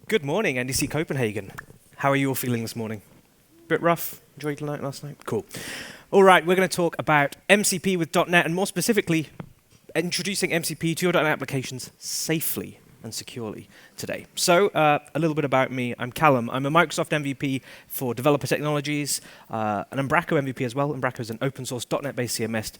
Good morning, NDC Copenhagen. How are you all feeling this morning? Bit rough? Enjoyed the night last night? Cool. All right, we're going to talk about MCP with .NET, and more specifically, introducing MCP to your .NET applications safely and securely today. So, a little bit about me. I'm Callum. I'm a Microsoft MVP for developer technologies, an Umbraco MVP as well. Umbraco is an open source .NET-based CMS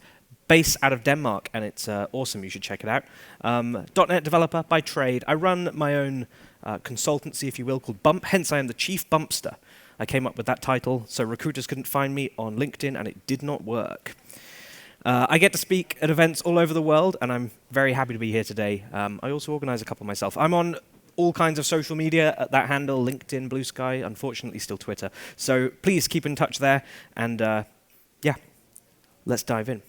based out of Denmark, and it's awesome. You should check it out. .NET developer by trade. I run my own consultancy, if you will, called Bump. Hence, I am the chief bumpster. I came up with that title, so recruiters couldn't find me on LinkedIn, and it did not work. I get to speak at events all over the world, and I'm very happy to be here today. I also organize a couple myself. I'm on all kinds of social media at that handle, LinkedIn, Blue Sky, unfortunately still Twitter. So please keep in touch there, and yeah, let's dive in.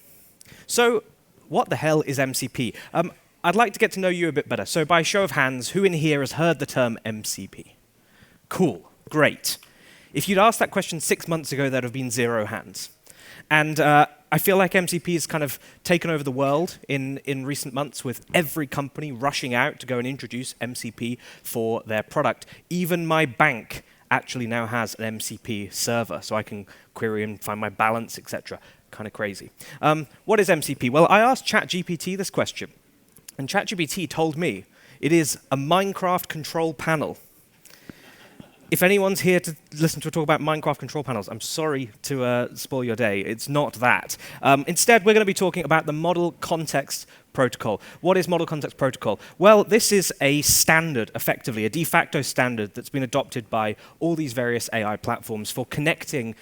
So what the hell is MCP? I'd like to get to know you a bit better. So by show of hands, who in here has heard the term MCP? Cool, great. If you'd asked that question 6 months ago, there'd have been 0 hands. And I feel like MCP has kind of taken over the world in recent months, with every company rushing out to go and introduce MCP for their product. Even my bank actually now has an MCP server, so I can query and find my balance, etc. Kind of crazy. What is MCP? Well, I asked ChatGPT this question, and ChatGPT told me it is a Minecraft control panel. If anyone's here to listen to a talk about Minecraft control panels, I'm sorry to spoil your day. It's not that. Instead, we're going to be talking about the Model Context Protocol. What is Model Context Protocol? Well, this is a standard, effectively, a de facto standard that's been adopted by all these various AI platforms for connecting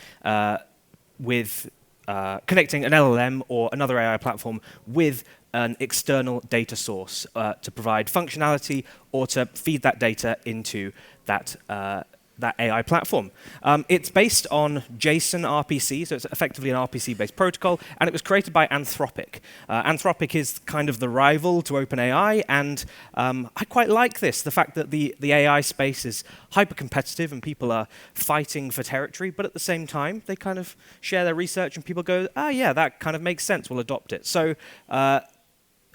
connecting an LLM or another AI platform with an external data source to provide functionality or to feed that data into that AI platform. It's based on JSON RPC, so it's effectively an RPC-based protocol, and it was created by Anthropic. Anthropic is kind of the rival to OpenAI, and I quite like this, the fact that the AI space is hyper-competitive and people are fighting for territory, but at the same time, they kind of share their research and people go, yeah, that kind of makes sense, we'll adopt it. So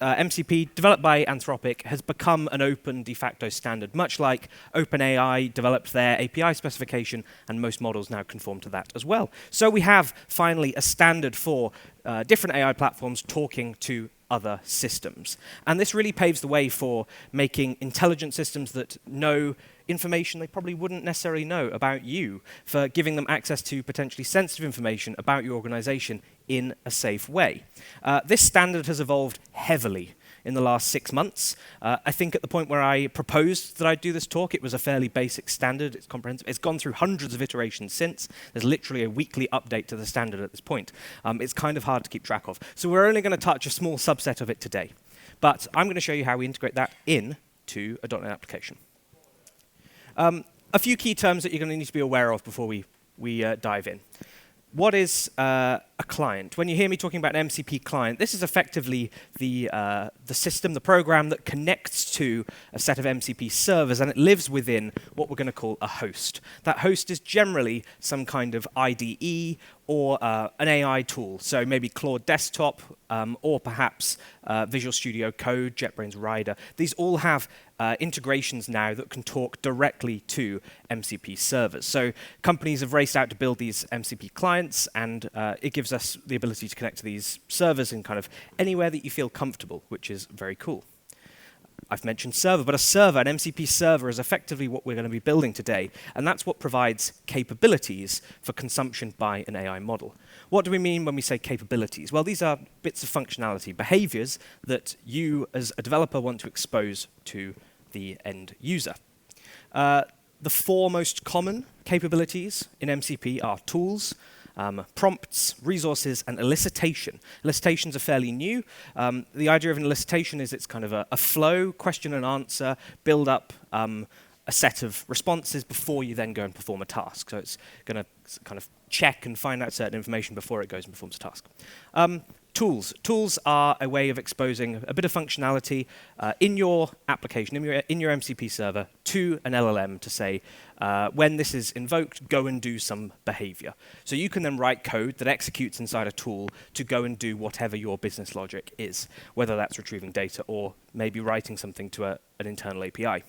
MCP, developed by Anthropic, has become an open de facto standard, much like OpenAI developed their API specification, and most models now conform to that as well. So we have, finally, a standard for different AI platforms talking to other systems. And this really paves the way for making intelligent systems that know information they probably wouldn't necessarily know about you, for giving them access to potentially sensitive information about your organization in a safe way. This standard has evolved heavily in the last 6 months. I think at the point where I proposed that I'd do this talk, it was a fairly basic standard. It's comprehensive. It's gone through hundreds of iterations since. There's literally a weekly update to the standard at this point. It's kind of hard to keep track of. So we're only going to touch a small subset of it today. But I'm going to show you how we integrate that into a .NET application. A few key terms that you're going to need to be aware of before we dive in. What is a client? When you hear me talking about an MCP client, this is effectively the system, the program that connects to a set of MCP servers, and it lives within what we're going to call a host. That host is generally some kind of IDE or an AI tool, so maybe Claude Desktop or perhaps Visual Studio Code, JetBrains Rider. These all have integrations now that can talk directly to MCP servers. So companies have raced out to build these MCP clients, and it gives us the ability to connect to these servers in kind of anywhere that you feel comfortable, which is very cool. I've mentioned server, but a server, an MCP server, is effectively what we're going to be building today, and that's what provides capabilities for consumption by an AI model. What do we mean when we say capabilities? Well, these are bits of functionality, behaviors that you as a developer want to expose to the end user. The 4 most common capabilities in MCP are tools, prompts, resources, and elicitation. Elicitations are fairly new. The idea of an elicitation is it's kind of a flow, question and answer, build up a set of responses before you then go and perform a task. So it's going to kind of check and find out certain information before it goes and performs a task. Tools. Tools are a way of exposing a bit of functionality in your application, in your MCP server, to an LLM to say, when this is invoked, go and do some behavior. So you can then write code that executes inside a tool to go and do whatever your business logic is, whether that's retrieving data or maybe writing something to an internal API.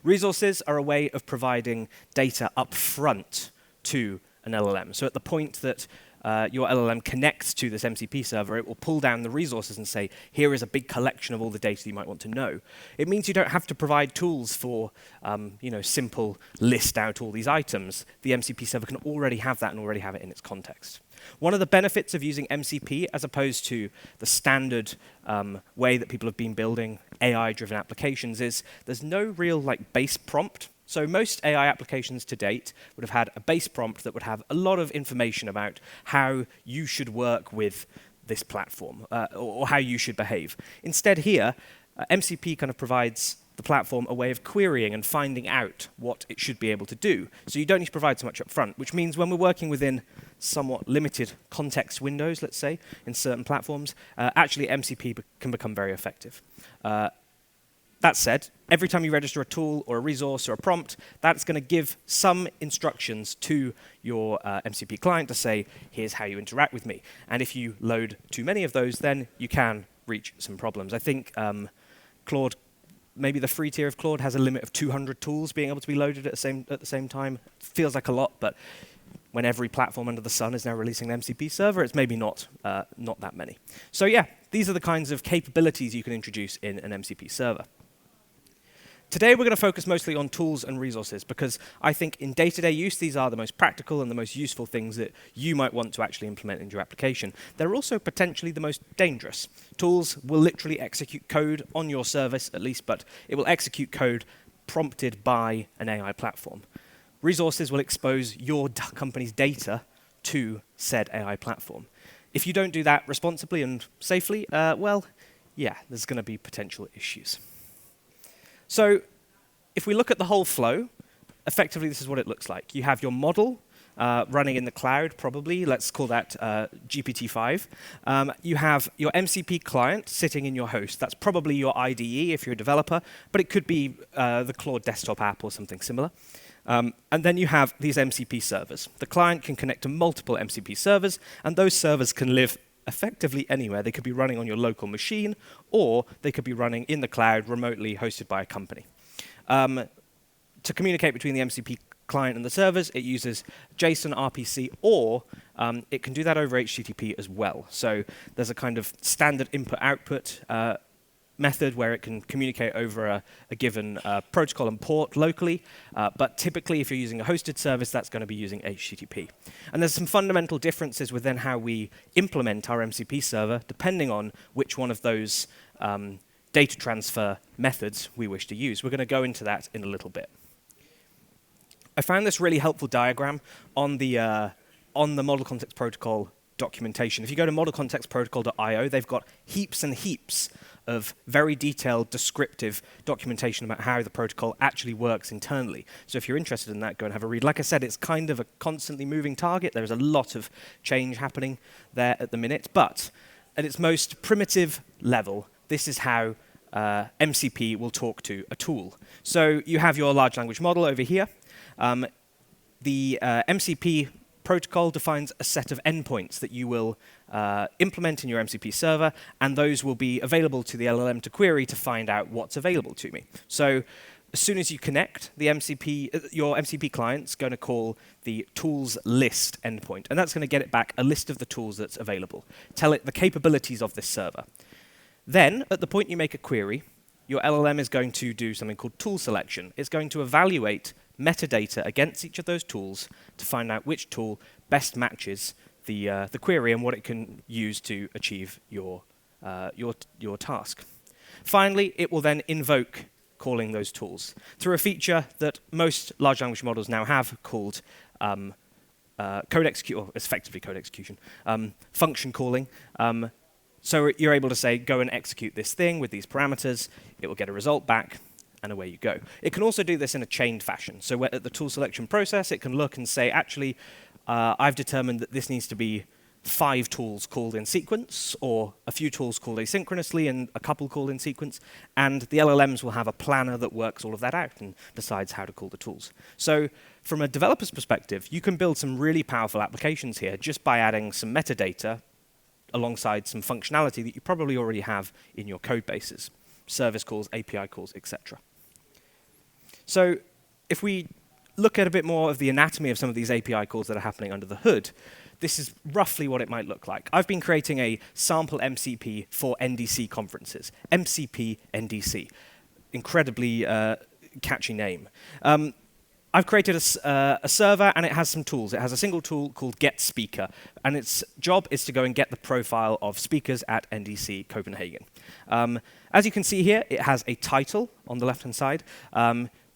Resources are a way of providing data up front to an LLM. So at the point that your LLM connects to this MCP server, it will pull down the resources and say, here is a big collection of all the data you might want to know. It means you don't have to provide tools for, simple list out all these items. The MCP server can already have that and already have it in its context. One of the benefits of using MCP as opposed to the standard way that people have been building AI-driven applications is there's no real base prompt. So most AI applications to date would have had a base prompt that would have a lot of information about how you should work with this platform or how you should behave. Instead here, MCP kind of provides the platform a way of querying and finding out what it should be able to do. So you don't need to provide so much up front, which means when we're working within somewhat limited context windows, let's say, in certain platforms, actually MCP can become very effective. That said, every time you register a tool or a resource or a prompt, that's going to give some instructions to your MCP client to say, here's how you interact with me. And if you load too many of those, then you can reach some problems. I think Claude, maybe the free tier of Claude has a limit of 200 tools being able to be loaded at the same time. Feels like a lot, but when every platform under the sun is now releasing an MCP server, it's maybe not that many. So yeah, these are the kinds of capabilities you can introduce in an MCP server. Today, we're going to focus mostly on tools and resources because I think in day-to-day use, these are the most practical and the most useful things that you might want to actually implement into your application. They're also potentially the most dangerous. Tools will literally execute code on your service, at least, but it will execute code prompted by an AI platform. Resources will expose your company's data to said AI platform. If you don't do that responsibly and safely, well, yeah, there's going to be potential issues. So if we look at the whole flow, effectively this is what it looks like. You have your model running in the cloud, probably. Let's call that GPT-5. You have your MCP client sitting in your host. That's probably your IDE if you're a developer, but it could be the Claude desktop app or something similar. And then you have these MCP servers. The client can connect to multiple MCP servers, and those servers can live effectively anywhere. They could be running on your local machine, or they could be running in the cloud remotely hosted by a company. To communicate between the MCP client and the servers, it uses JSON RPC, or it can do that over HTTP as well. So there's a kind of standard input-output method where it can communicate over a given protocol and port locally, but typically if you're using a hosted service, that's going to be using HTTP. And there's some fundamental differences within how we implement our MCP server, depending on which one of those data transfer methods we wish to use. We're going to go into that in a little bit. I found this really helpful diagram on the Model Context Protocol documentation. If you go to modelcontextprotocol.io, they've got heaps and heaps of very detailed, descriptive documentation about how the protocol actually works internally. So if you're interested in that, go and have a read. Like I said, it's kind of a constantly moving target. There's a lot of change happening there at the minute. But at its most primitive level, this is how MCP will talk to a tool. So you have your large language model over here. The MCP protocol defines a set of endpoints that you will implement in your MCP server, and those will be available to the LLM to query to find out what's available to me. So as soon as you connect, your MCP client's going to call the tools list endpoint, and that's going to get it back a list of the tools that's available. Tell it the capabilities of this server. Then, at the point you make a query, your LLM is going to do something called tool selection. It's going to evaluate metadata against each of those tools to find out which tool best matches the query and what it can use to achieve your task. Finally, it will then invoke calling those tools through a feature that most large language models now have called code execute, or effectively code execution, function calling. So you're able to say, go and execute this thing with these parameters. It will get a result back, and away you go. It can also do this in a chained fashion. So at the tool selection process, it can look and say, actually, I've determined that this needs to be 5 tools called in sequence, or a few tools called asynchronously and a couple called in sequence. And the LLMs will have a planner that works all of that out and decides how to call the tools. So from a developer's perspective, you can build some really powerful applications here just by adding some metadata alongside some functionality that you probably already have in your code bases, service calls, API calls, etc. So if we look at a bit more of the anatomy of some of these API calls that are happening under the hood, this is roughly what it might look like. I've been creating a sample MCP for NDC conferences. MCP NDC. Incredibly catchy name. I've created a server, and it has some tools. It has a single tool called getSpeaker, and its job is to go and get the profile of speakers at NDC Copenhagen. As you can see here, it has a title on the left-hand side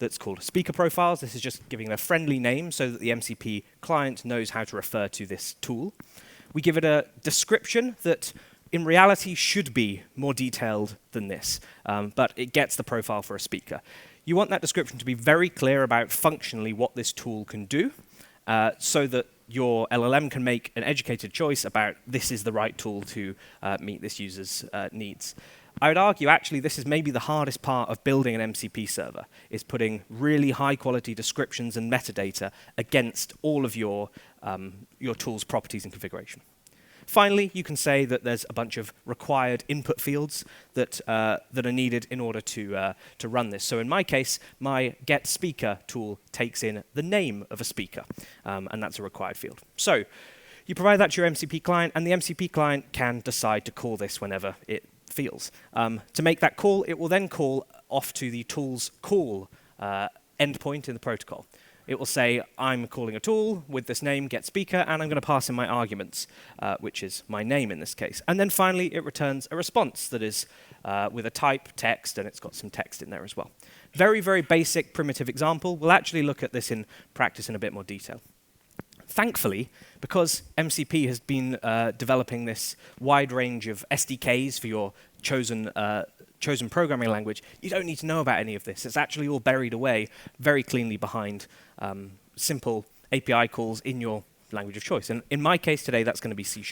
that's called Speaker Profiles. This is just giving it a friendly name so that the MCP client knows how to refer to this tool. We give it a description that in reality should be more detailed than this, but it gets the profile for a speaker. You want that description to be very clear about functionally what this tool can do, so that your LLM can make an educated choice about this is the right tool to meet this user's needs. I would argue, actually, this is maybe the hardest part of building an MCP server, is putting really high-quality descriptions and metadata against all of your tool's properties and configuration. Finally, you can say that there's a bunch of required input fields that are needed in order to run this. So in my case, my getSpeaker tool takes in the name of a speaker, and that's a required field. So you provide that to your MCP client, and the MCP client can decide to call this whenever it feels. To make that call, it will then call off to the tool's call endpoint in the protocol. It will say, I'm calling a tool with this name, getSpeaker, and I'm going to pass in my arguments, which is my name in this case. And then finally, it returns a response that is with a type text, and it's got some text in there as well. Very, very basic, primitive example. We'll actually look at this in practice in a bit more detail. Thankfully, because MCP has been developing this wide range of SDKs for your chosen programming language, you don't need to know about any of this. It's actually all buried away very cleanly behind simple API calls in your language of choice. And in my case today, that's going to be C#.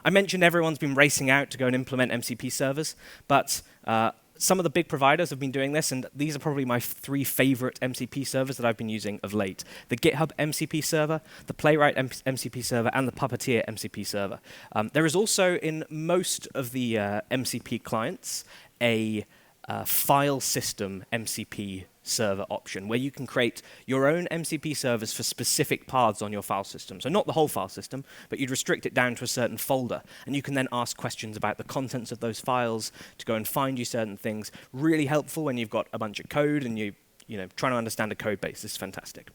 I mentioned everyone's been racing out to go and implement MCP servers, but some of the big providers have been doing this, and these are probably my 3 favorite MCP servers that I've been using of late. The GitHub MCP server, the Playwright MCP server, and the Puppeteer MCP server. There is also in most of the MCP clients a file system MCP server option, where you can create your own MCP servers for specific paths on your file system. So not the whole file system, but you'd restrict it down to a certain folder, and you can then ask questions about the contents of those files to go and find you certain things. Really helpful when you've got a bunch of code and you trying to understand a code base. This is fantastic.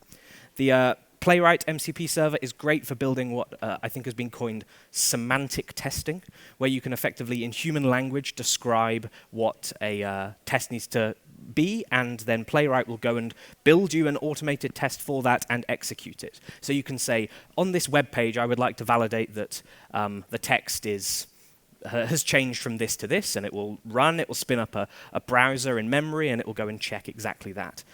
The Playwright MCP server is great for building what I think has been coined semantic testing, where you can effectively, in human language, describe what a test needs to be, and then Playwright will go and build you an automated test for that and execute it. So you can say, on this web page, I would like to validate that the text has changed from this to this, and it will spin up a browser in memory, and it will go and check exactly that.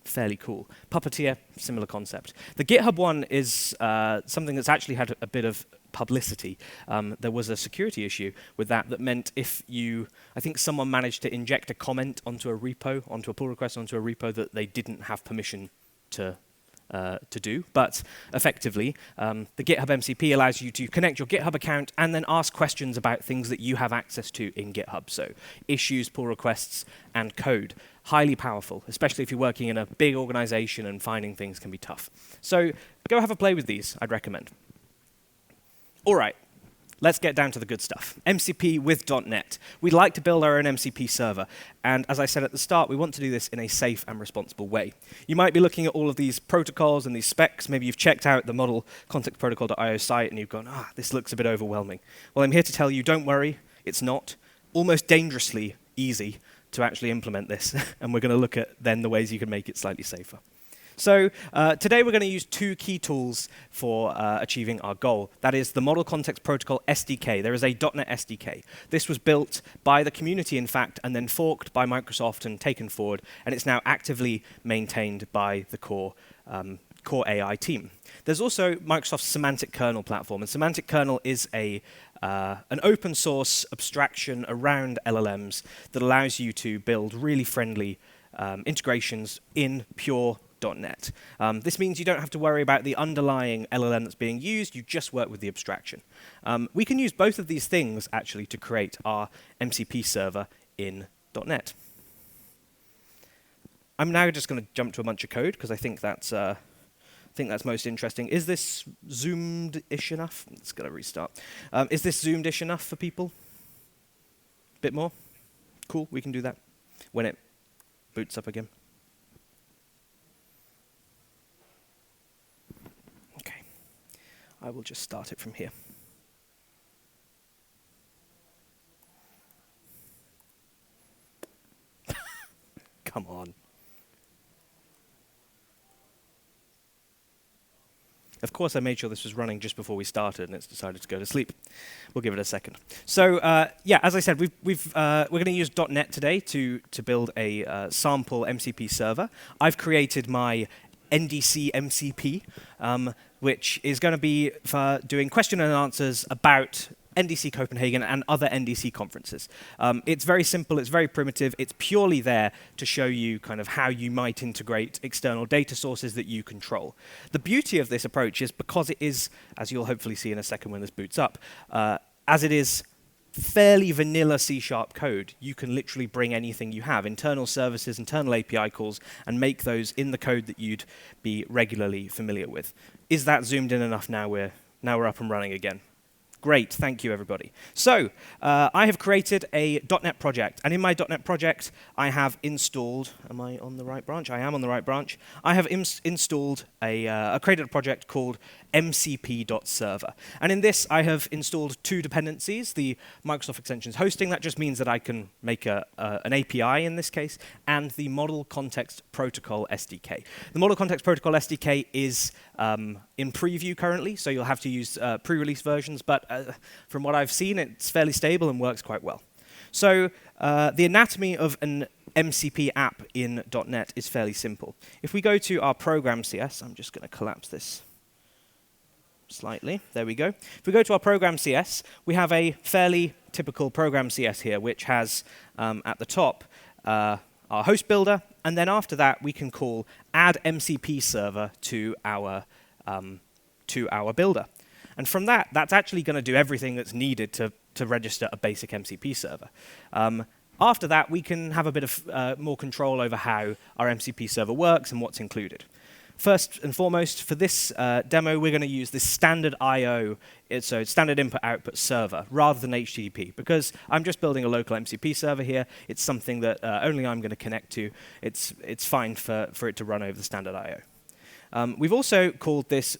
Fairly cool. Puppeteer, similar concept. The GitHub one is something that's actually had a bit of publicity. There was a security issue with that meant I think someone managed to inject a comment onto a repo, onto a pull request onto a repo that they didn't have permission to do. But effectively, the GitHub MCP allows you to connect your GitHub account and then ask questions about things that you have access to in GitHub. So issues, pull requests, and code. Highly powerful, especially if you're working in a big organization and finding things can be tough. So go have a play with these, I'd recommend. All right, let's get down to the good stuff. MCP with .NET. We'd like to build our own MCP server. And as I said at the start, we want to do this in a safe and responsible way. You might be looking at all of these protocols and these specs. Maybe you've checked out the model contextprotocol.io site and you've gone, this looks a bit overwhelming. Well, I'm here to tell you, don't worry, it's not. Almost dangerously easy to actually implement this. And we're going to look at then the ways you can make it slightly safer. So today we're going to use 2 key tools for achieving our goal. That is the Model Context Protocol SDK. There is a .NET SDK. This was built by the community, in fact, and then forked by Microsoft and taken forward, and it's now actively maintained by the core AI team. There's also Microsoft's Semantic Kernel platform, and Semantic Kernel is an open source abstraction around LLMs that allows you to build really friendly integrations in pure .NET. This means you don't have to worry about the underlying LLM that's being used, you just work with the abstraction. We can use both of these things, actually, to create our MCP server in .NET. I'm now just going to jump to a bunch of code because I think that's most interesting. Is this zoomed-ish enough? It's going to restart. Is this zoomed-ish enough for people? Bit more? Cool, we can do that when it boots up again. Okay, I will just start it from here. Come on. Of course, I made sure this was running just before we started, and it's decided to go to sleep. We'll give it a second. So, yeah, as I said, we're going to use .NET today to build a sample MCP server. I've created my NDC MCP, which is going to be for doing question and answers about NDC Copenhagen and other NDC conferences. It's very simple, it's very primitive, it's purely there to show you kind of how you might integrate external data sources that you control. The beauty of this approach is because it is, as you'll hopefully see in a second when this boots up, as it is fairly vanilla C# code, you can literally bring anything you have, internal services, internal API calls, and make those in the code that you'd be regularly familiar with. Is that zoomed in enough now? We're up and running again. Great, thank you, everybody. So, I have created a .NET project, and in my .NET project, I have installed, am I on the right branch? I am on the right branch. I have installed created a project called mcp.server. And in this, I have installed two dependencies, the Microsoft Extensions hosting, that just means that I can make an API in this case, and the Model Context Protocol SDK. The Model Context Protocol SDK is in preview currently, so you'll have to use pre-release versions, but from what I've seen, it's fairly stable and works quite well. So the anatomy of an MCP app in .NET is fairly simple. If we go to our program CS, I'm just going to collapse this slightly. There we go. If we go to our program CS, we have a fairly typical program CS here, which has at the top our host builder, and then after that we can call add MCP server to our builder. And from that, that's actually going to do everything that's needed to register a basic MCP server. After that, we can have a bit of more control over how our MCP server works and what's included. First and foremost, for this demo, we're going to use this standard I/O, so standard input-output server, rather than HTTP, because I'm just building a local MCP server here. It's something that only I'm going to connect to. It's fine for it to run over the standard I/O. We've also called this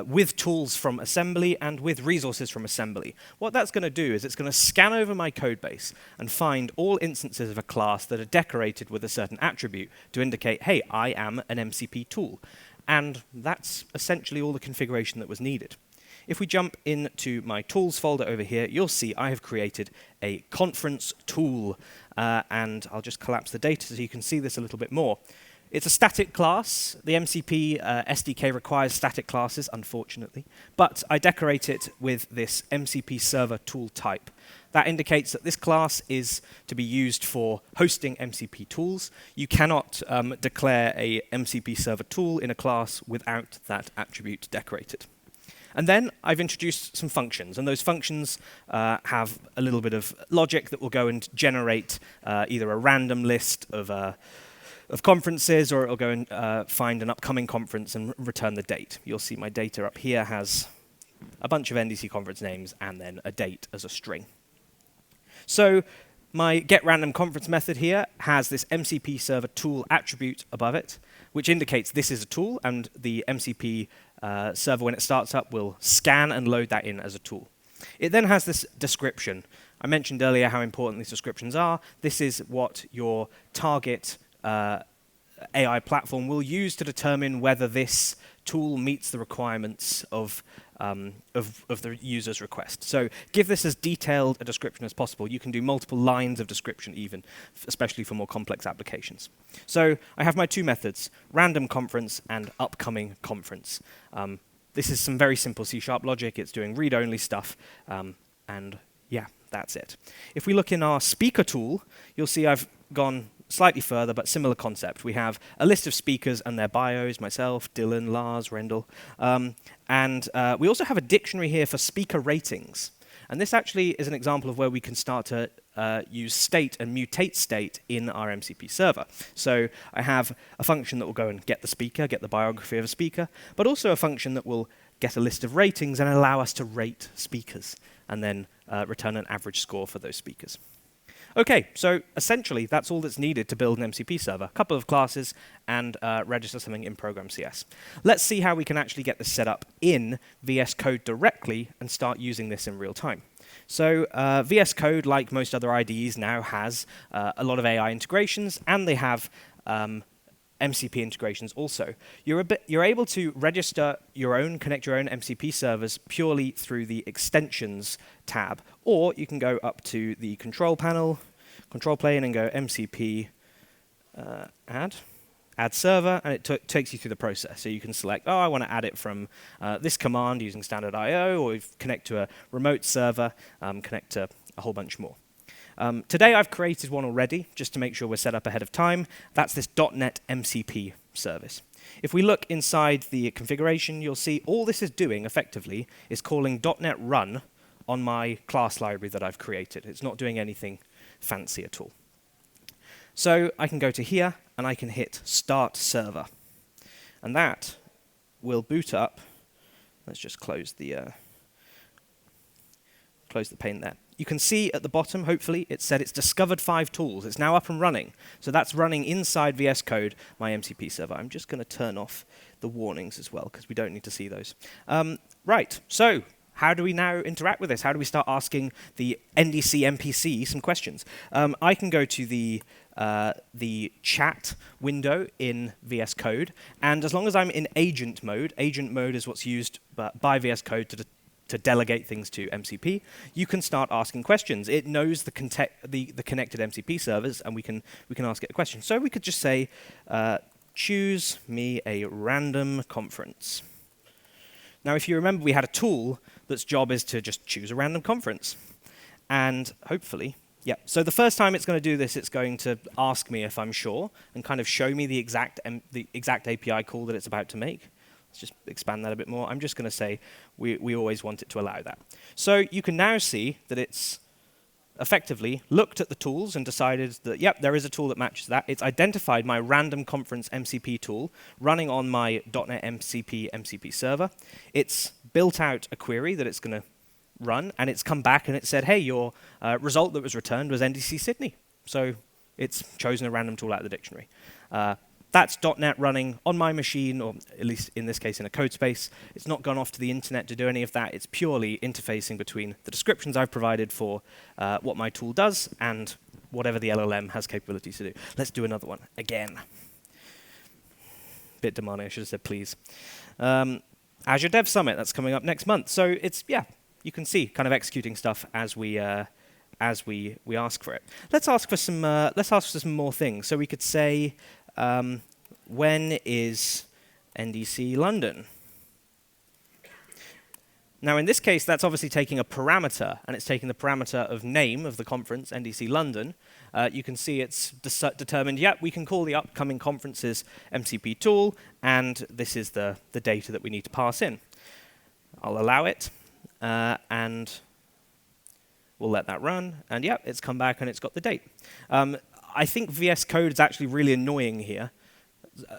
with tools from assembly and with resources from assembly. What that's going to do is it's going to scan over my code base and find all instances of a class that are decorated with a certain attribute to indicate, hey, I am an MCP tool. And that's essentially all the configuration that was needed. If we jump into my tools folder over here, you'll see I have created a conference tool. And I'll just collapse the data so you can see this a little bit more. It's a static class. The MCP SDK requires static classes, unfortunately. But I decorate it with this MCP server tool type. That indicates that this class is to be used for hosting MCP tools. You cannot declare a MCP server tool in a class without that attribute decorated. And then I've introduced some functions, and those functions have a little bit of logic that will go and generate either a random list of conferences, or it'll go and find an upcoming conference and return the date. You'll see my data up here has a bunch of NDC conference names and then a date as a string. So my getRandomConference method here has this MCP server tool attribute above it, which indicates this is a tool, and the MCP server, when it starts up, will scan and load that in as a tool. It then has this description. I mentioned earlier how important these descriptions are. This is what your target AI platform will use to determine whether this tool meets the requirements of the user's request. So give this as detailed a description as possible. You can do multiple lines of description even, especially for more complex applications. So I have my two methods, random conference and upcoming conference. This is some very simple C# logic. It's doing read-only stuff, and yeah, that's it. If we look in our speaker tool, you'll see I've gone slightly further, but similar concept. We have a list of speakers and their bios, myself, Dylan, Lars, Rendell. And we also have a dictionary here for speaker ratings. And this actually is an example of where we can start to use state and mutate state in our MCP server. So I have a function that will go and get the speaker, get the biography of a speaker, but also a function that will get a list of ratings and allow us to rate speakers, and then return an average score for those speakers. Okay, so essentially that's all that's needed to build an MCP server. A couple of classes and register something in Program CS. Let's see how we can actually get this set up in VS Code directly and start using this in real time. So VS Code, like most other IDEs, now has a lot of AI integrations, and they have MCP integrations also. You're able to register your own, connect your own MCP servers purely through the extensions tab, or you can go up to the control panel, control plane, and go MCP add server, and it takes you through the process. So you can select, oh, I want to add it from this command using standard I/O, or connect to a remote server, connect to a whole bunch more. Today I've created one already, just to make sure we're set up ahead of time. That's this .NET MCP service. If we look inside the configuration, you'll see all this is doing, effectively, is calling .NET Run on my class library that I've created. It's not doing anything fancy at all. So I can go to here, and I can hit Start Server. And that will boot up. Let's just close the pane there. You can see at the bottom, hopefully, it said it's discovered 5 tools. It's now up and running. So that's running inside VS Code, my MCP server. I'm just going to turn off the warnings as well, because we don't need to see those. Right, so how do we now interact with this? How do we start asking the NDC MPC some questions? I can go to the chat window in VS Code, and as long as I'm in agent mode is what's used by VS Code to delegate things to MCP, you can start asking questions. It knows the connected MCP servers, and we can ask it a question. So we could just say, choose me a random conference. Now, if you remember, we had a tool that's job is to just choose a random conference. And hopefully, yeah. So the first time it's going to do this, it's going to ask me if I'm sure and kind of show me the exact API call that it's about to make. Let's just expand that a bit more. I'm just going to say we always want it to allow that. So you can now see that it's effectively looked at the tools and decided that, yep, there is a tool that matches that. It's identified my random conference MCP tool running on my .NET MCP server. It's built out a query that it's going to run, and it's come back and it said, hey, your result that was returned was NDC Sydney. So it's chosen a random tool out of the dictionary. That's .NET running on my machine, or at least in this case in a code space. It's not gone off to the internet to do any of that. It's purely interfacing between the descriptions I've provided for what my tool does and whatever the LLM has capabilities to do. Let's do another one again. Bit demanding, I should have said please. Azure Dev Summit, that's coming up next month. So it's, yeah, you can see kind of executing stuff as we ask for it. Let's ask for some more things. So we could say, when is NDC London? Now, in this case, that's obviously taking a parameter, and it's taking the parameter of name of the conference, NDC London. You can see it's determined, yep, we can call the upcoming conferences MCP tool, and this is the data that we need to pass in. I'll allow it, and we'll let that run, and yep, it's come back and it's got the date. I think VS Code is actually really annoying here.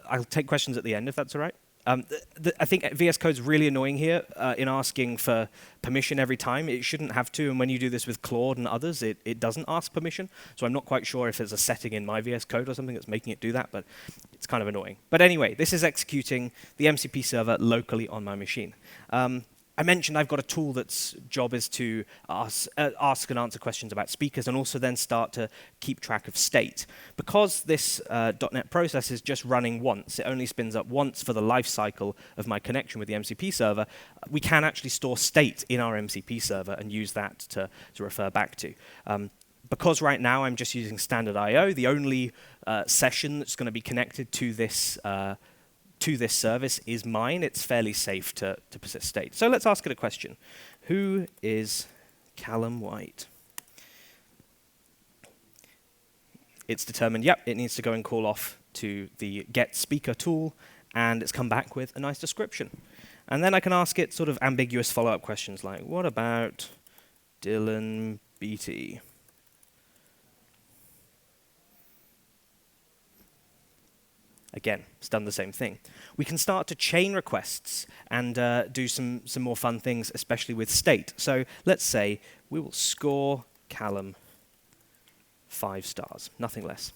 I'll take questions at the end, if that's all right. I think VS Code is really annoying here in asking for permission every time. It shouldn't have to, and when you do this with Claude and others, it doesn't ask permission. So I'm not quite sure if there's a setting in my VS Code or something that's making it do that, but it's kind of annoying. But anyway, this is executing the MCP server locally on my machine. I mentioned I've got a tool that's job is to ask and answer questions about speakers and also then start to keep track of state. Because this .NET process is just running once, it only spins up once for the life cycle of my connection with the MCP server, we can actually store state in our MCP server and use that to refer back to. Because right now I'm just using standard I/O, the only session that's going to be connected to this service is mine. It's fairly safe to persist state. So let's ask it a question. Who is Callum Whyte? It's determined, yep, it needs to go and call off to the get speaker tool, and it's come back with a nice description. And then I can ask it sort of ambiguous follow-up questions like, what about Dylan Beatty. Again, it's done the same thing. We can start to chain requests and do some more fun things, especially with state. So let's say we will score Callum 5 stars, nothing less.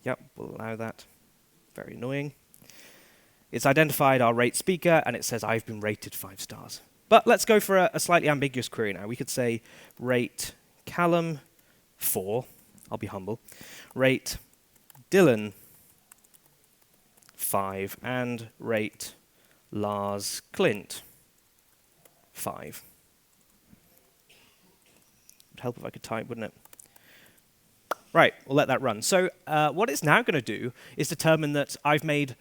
Yep, we'll allow that. Very annoying. It's identified our rate speaker, and it says I've been rated 5 stars. But let's go for a slightly ambiguous query now. We could say rate Callum 4. I'll be humble. Rate Dylan 5 and rate Lars Clint 5. Would help if I could type, wouldn't it? Right, we'll let that run. So what it's now going to do is determine that I've made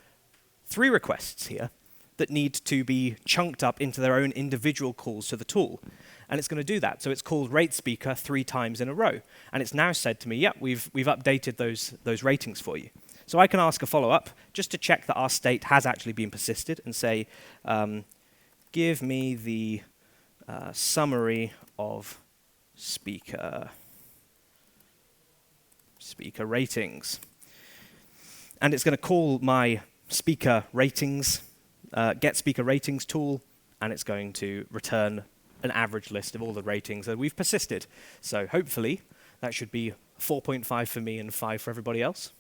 3 requests here that need to be chunked up into their own individual calls to the tool. And it's going to do that. So it's called rate speaker 3 times in a row. And it's now said to me, yeah, we've updated those ratings for you. So I can ask a follow-up just to check that our state has actually been persisted and say, give me the summary of speaker ratings. And it's going to call my speaker ratings, get speaker ratings tool, and it's going to return an average list of all the ratings that we've persisted. So hopefully that should be 4.5 for me and 5 for everybody else.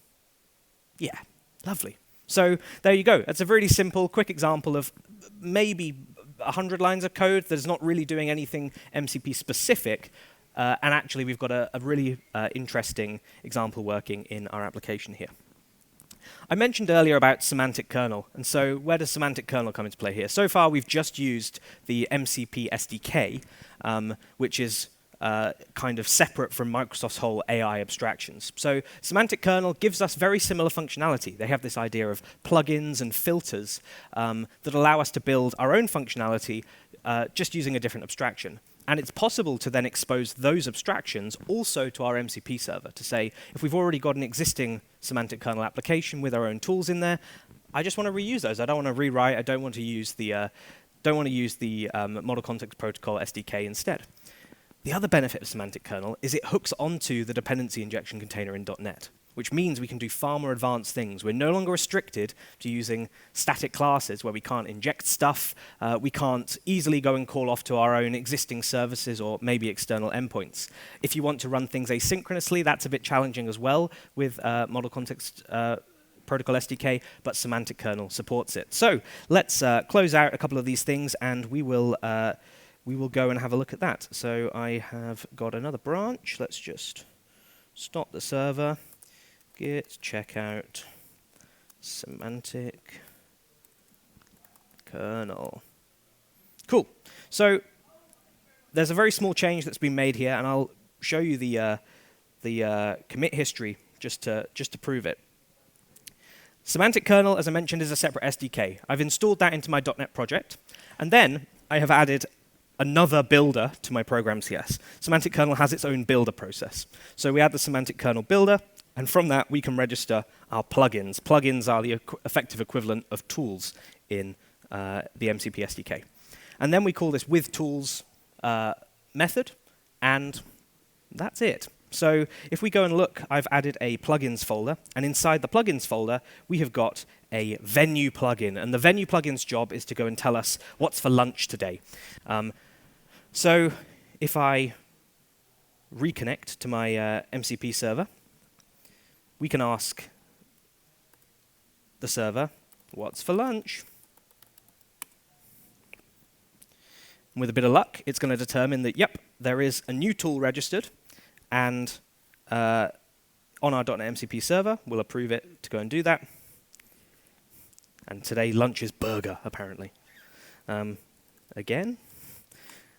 Yeah, lovely. So there you go. That's a really simple, quick example of maybe 100 lines of code that is not really doing anything MCP specific. And actually, we've got a really interesting example working in our application here. I mentioned earlier about Semantic Kernel, and so where does Semantic Kernel come into play here? So far, we've just used the MCP SDK, which is kind of separate from Microsoft's whole AI abstractions. So Semantic Kernel gives us very similar functionality. They have this idea of plugins and filters that allow us to build our own functionality just using a different abstraction. And it's possible to then expose those abstractions also to our MCP server to say, if we've already got an existing semantic kernel application with our own tools in there, I just want to reuse those. I don't want to rewrite. I don't want to use the Model Context Protocol SDK instead. The other benefit of semantic kernel is it hooks onto the dependency injection container in .NET, which means we can do far more advanced things. We're no longer restricted to using static classes where we can't inject stuff. We can't easily go and call off to our own existing services or maybe external endpoints. If you want to run things asynchronously, that's a bit challenging as well with Model Context Protocol SDK, but semantic kernel supports it. So let's close out a couple of these things, and we will go and have a look at that. So I have got another branch. Let's just stop the server. Git checkout semantic kernel. Cool. So there's a very small change that's been made here, and I'll show you the commit history just to prove it. Semantic kernel, as I mentioned, is a separate SDK. I've installed that into my .NET project, and then I have added another builder to my program CS. Semantic kernel has its own builder process. So we add the semantic kernel builder, and from that we can register our plugins. Plugins are the effective equivalent of tools in the MCP SDK. And then we call this with tools method, and that's it. So if we go and look, I've added a plugins folder, and inside the plugins folder, we have got a venue plugin. And the venue plugin's job is to go and tell us what's for lunch today. So if I reconnect to my MCP server, we can ask the server, what's for lunch? And with a bit of luck, it's going to determine that, yep, there is a new tool registered, and on our .NET MCP server, we'll approve it to go and do that. And today, lunch is burger, apparently. Again,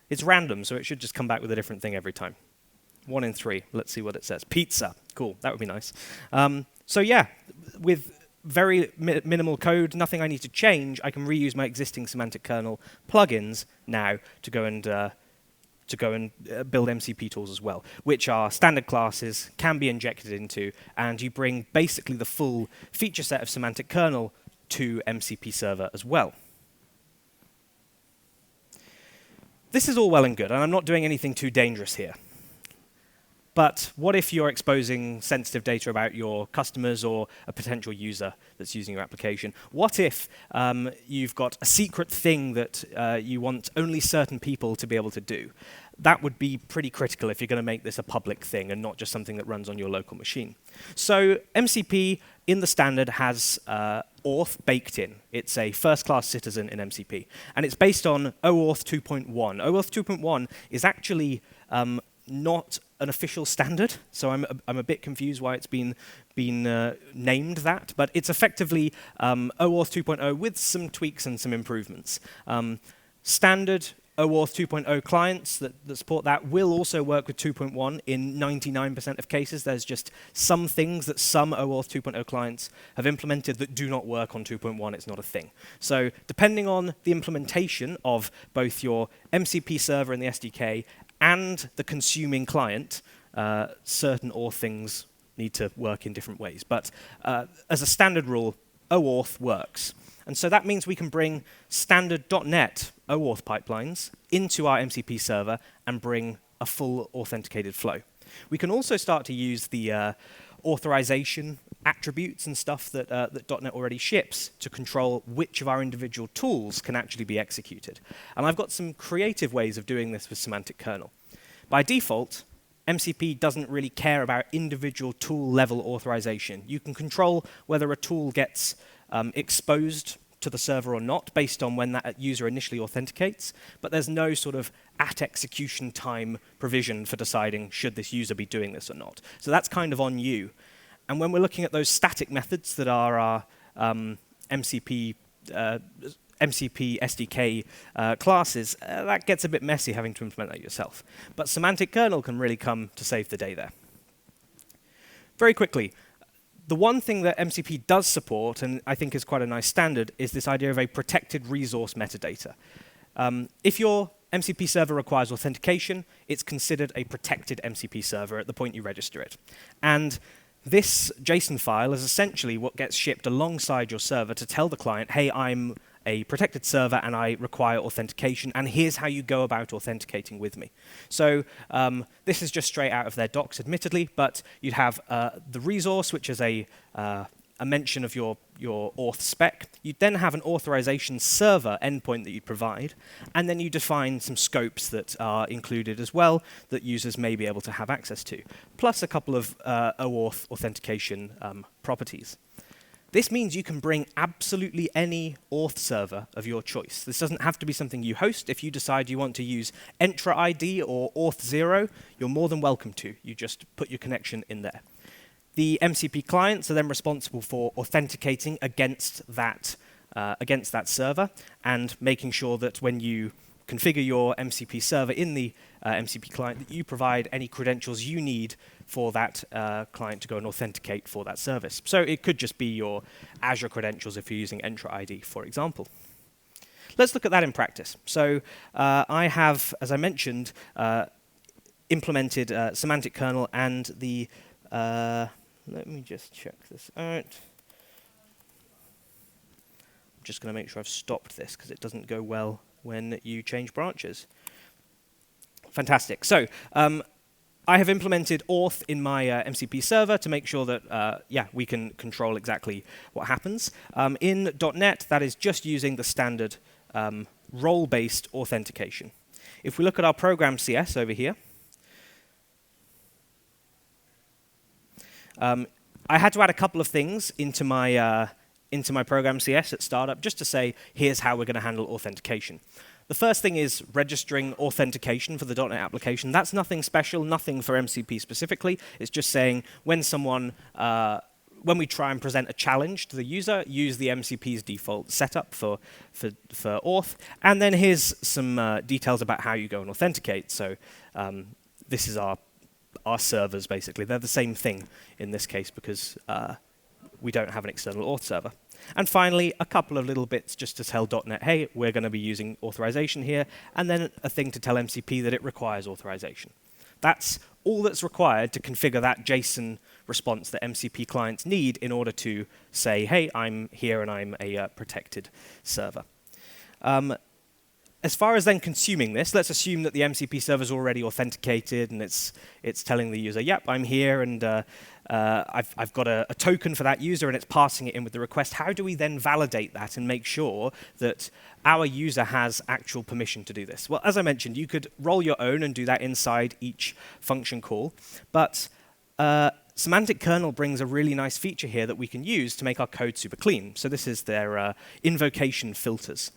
it's random, so it should just come back with a different thing every time. 1 in 3. Let's see what it says. Pizza. Cool. That would be nice. So yeah, with very minimal code, nothing I need to change, I can reuse my existing semantic kernel plugins now to go and build MCP tools as well, which are standard classes, can be injected into, and you bring basically the full feature set of semantic kernel to MCP server as well. This is all well and good, and I'm not doing anything too dangerous here. But what if you're exposing sensitive data about your customers or a potential user that's using your application? What if you've got a secret thing that you want only certain people to be able to do? That would be pretty critical if you're going to make this a public thing and not just something that runs on your local machine. So MCP in the standard has auth baked in. It's a first-class citizen in MCP. And it's based on OAuth 2.1. OAuth 2.1 is actually not an official standard, so I'm a bit confused why it's been named that, but it's effectively OAuth 2.0 with some tweaks and some improvements. Standard OAuth 2.0 clients that support that will also work with 2.1 in 99% of cases. There's just some things that some OAuth 2.0 clients have implemented that do not work on 2.1. It's not a thing. So depending on the implementation of both your MCP server and the SDK and the consuming client, certain auth things need to work in different ways. But as a standard rule, OAuth works. And so that means we can bring standard .NET OAuth pipelines into our MCP server and bring a full authenticated flow. We can also start to use the authorization attributes and stuff that .NET already ships to control which of our individual tools can actually be executed. And I've got some creative ways of doing this with Semantic Kernel. By default, MCP doesn't really care about individual tool level authorization. You can control whether a tool gets exposed to the server or not based on when that user initially authenticates, but there's no sort of at execution time provision for deciding should this user be doing this or not. So that's kind of on you. And when we're looking at those static methods that are our MCP SDK classes, that gets a bit messy having to implement that yourself. But Semantic Kernel can really come to save the day there. Very quickly, the one thing that MCP does support, and I think is quite a nice standard, is this idea of a protected resource metadata. If your MCP server requires authentication, it's considered a protected MCP server at the point you register it. And this JSON file is essentially what gets shipped alongside your server to tell the client, hey, I'm a protected server and I require authentication, and here's how you go about authenticating with me. So this is just straight out of their docs, admittedly, but you'd have the resource, which is a mention of your auth spec. You'd then have an authorization server endpoint that you'd provide, and then you define some scopes that are included as well that users may be able to have access to, plus a couple of OAuth authentication properties. This means you can bring absolutely any auth server of your choice. This doesn't have to be something you host. If you decide you want to use Entra ID or Auth0, you're more than welcome to. You just put your connection in there. The MCP clients are then responsible for authenticating against that server and making sure that when you configure your MCP server in the MCP client, that you provide any credentials you need for that client to go and authenticate for that service. So it could just be your Azure credentials if you're using Entra ID, for example. Let's look at that in practice. So I have, as I mentioned, implemented Semantic Kernel and the let me just check this out. I'm just going to make sure I've stopped this because it doesn't go well when you change branches. Fantastic. So I have implemented auth in my MCP server to make sure that we can control exactly what happens. In .NET, that is just using the standard role-based authentication. If we look at our program CS over here, I had to add a couple of things into my program CS at startup just to say, here's how we're going to handle authentication. The first thing is registering authentication for the .NET application. That's nothing special, nothing for MCP specifically. It's just saying when we try and present a challenge to the user, use the MCP's default setup for auth. And then here's some details about how you go and authenticate. So this is our servers, basically. They're the same thing in this case because we don't have an external auth server. And finally, a couple of little bits just to tell .NET, hey, we're going to be using authorization here, and then a thing to tell MCP that it requires authorization. That's all that's required to configure that JSON response that MCP clients need in order to say, hey, I'm here and I'm a protected server. as far as then consuming this, let's assume that the MCP server is already authenticated and it's telling the user, yep, I'm here, and I've got a token for that user, and it's passing it in with the request. How do we then validate that and make sure that our user has actual permission to do this? Well, as I mentioned, you could roll your own and do that inside each function call, but Semantic Kernel brings a really nice feature here that we can use to make our code super clean. So this is their invocation filters.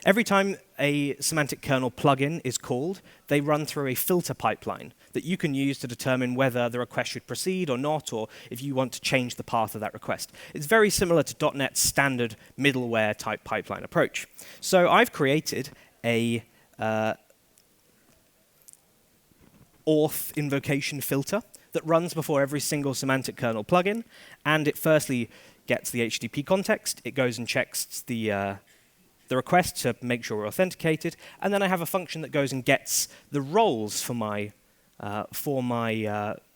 Every time a Semantic Kernel plugin is called, they run through a filter pipeline that you can use to determine whether the request should proceed or not, or if you want to change the path of that request. It's very similar to .NET's standard middleware type pipeline approach. So I've created a auth invocation filter that runs before every single Semantic Kernel plugin, and it firstly gets the HTTP context. It goes and checks the request to make sure we're authenticated, and then I have a function that goes and gets the roles for my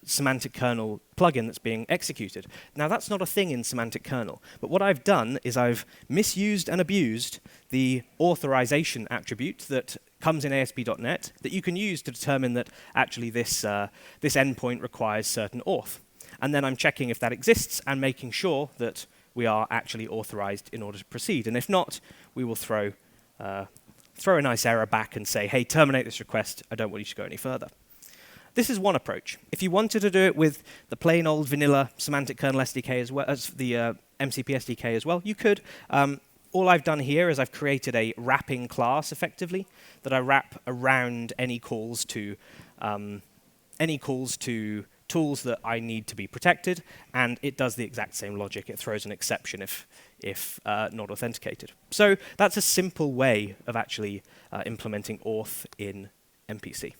Semantic Kernel plugin that's being executed. Now, that's not a thing in Semantic Kernel, but what I've done is I've misused and abused the authorization attribute that comes in ASP.NET that you can use to determine that actually this endpoint requires certain auth. And then I'm checking if that exists and making sure that we are actually authorized in order to proceed. And if not, we will throw a nice error back and say, hey, terminate this request. I don't want you to go any further. This is one approach. If you wanted to do it with the plain old vanilla Semantic Kernel SDK as well as the MCP SDK as well, you could. All I've done here is I've created a wrapping class, effectively, that I wrap around any calls to tools that I need to be protected, and it does the exact same logic. It throws an exception if not authenticated. So that's a simple way of actually implementing auth in MPC.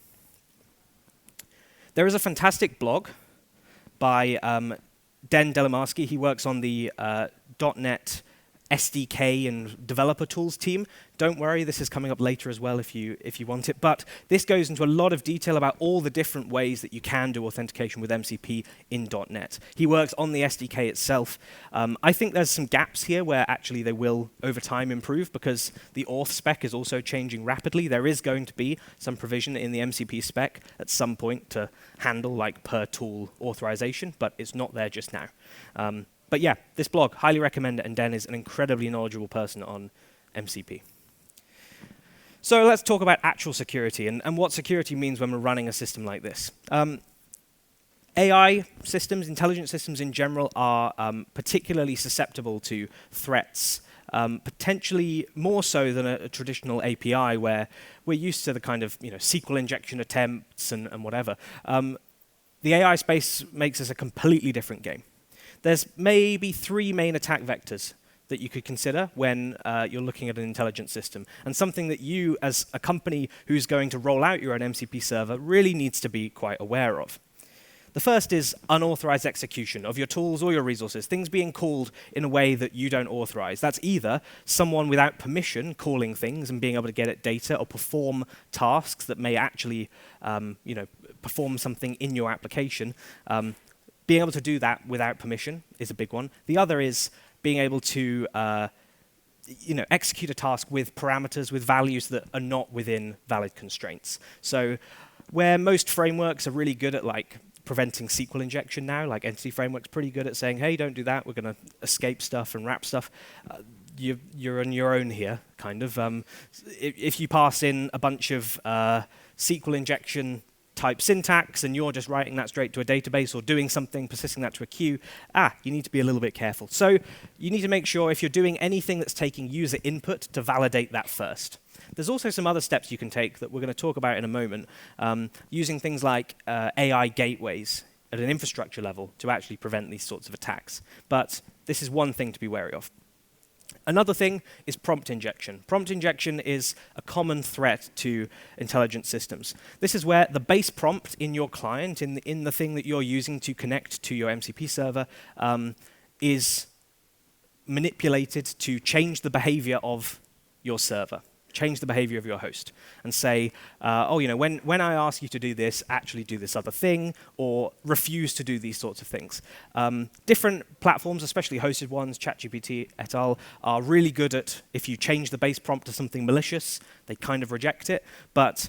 There is a fantastic blog by Den Delimarski. He works on the .NET SDK and developer tools team. Don't worry, this is coming up later as well if you want it. But this goes into a lot of detail about all the different ways that you can do authentication with MCP in .NET. He works on the SDK itself. I think there's some gaps here where actually they will, over time, improve because the auth spec is also changing rapidly. There is going to be some provision in the MCP spec at some point to handle like per tool authorization, but it's not there just now. But yeah, this blog, highly recommend it, and Den is an incredibly knowledgeable person on MCP. So let's talk about actual security and what security means when we're running a system like this. AI systems, intelligent systems in general, are particularly susceptible to threats, potentially more so than a traditional API where we're used to the kind of SQL injection attempts and whatever. The AI space makes this a completely different game. There's maybe 3 main attack vectors that you could consider when you're looking at an intelligent system, and something that you, as a company who's going to roll out your own MCP server, really needs to be quite aware of. The first is unauthorized execution of your tools or your resources, things being called in a way that you don't authorize. That's either someone without permission calling things and being able to get at data or perform tasks that may actually perform something in your application. Being able to do that without permission is a big one. The other is being able to execute a task with parameters, with values that are not within valid constraints. So where most frameworks are really good at preventing SQL injection now, like Entity Framework's pretty good at saying, hey, don't do that, we're going to escape stuff and wrap stuff. You're on your own here, kind of. If you pass in a bunch of SQL injection type syntax and you're just writing that straight to a database or doing something, persisting that to a queue, you need to be a little bit careful. So you need to make sure if you're doing anything that's taking user input to validate that first. There's also some other steps you can take that we're going to talk about in a moment, using things like AI gateways at an infrastructure level to actually prevent these sorts of attacks. But this is one thing to be wary of. Another thing is prompt injection. Prompt injection is a common threat to intelligent systems. This is where the base prompt in your client, in the thing that you're using to connect to your MCP server, is manipulated to change the behavior of your server. change the behavior of your host and say, oh, when I ask you to do this, actually do this other thing, or refuse to do these sorts of things. Different platforms, especially hosted ones, ChatGPT et al., are really good at, if you change the base prompt to something malicious, they kind of reject it. But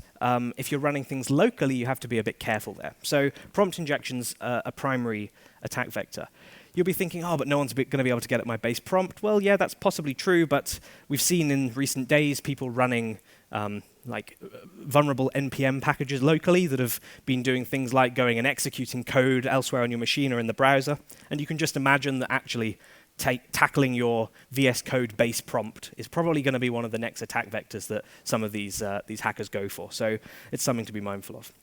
if you're running things locally, you have to be a bit careful there. So prompt injection's a primary attack vector. You'll be thinking, oh, but no one's going to be able to get at my base prompt. Well, yeah, that's possibly true, but we've seen in recent days people running vulnerable NPM packages locally that have been doing things like going and executing code elsewhere on your machine or in the browser. And you can just imagine that actually tackling your VS Code base prompt is probably going to be one of the next attack vectors that some of these hackers go for. So it's something to be mindful of.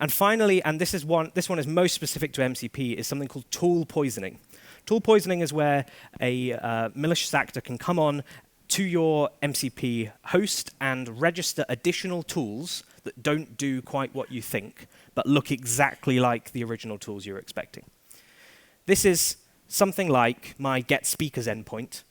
And finally, and this one is most specific to MCP, is something called tool poisoning. Tool poisoning is where a malicious actor can come on to your MCP host and register additional tools that don't do quite what you think, but look exactly like the original tools you're expecting. This is something like my get speakers endpoint,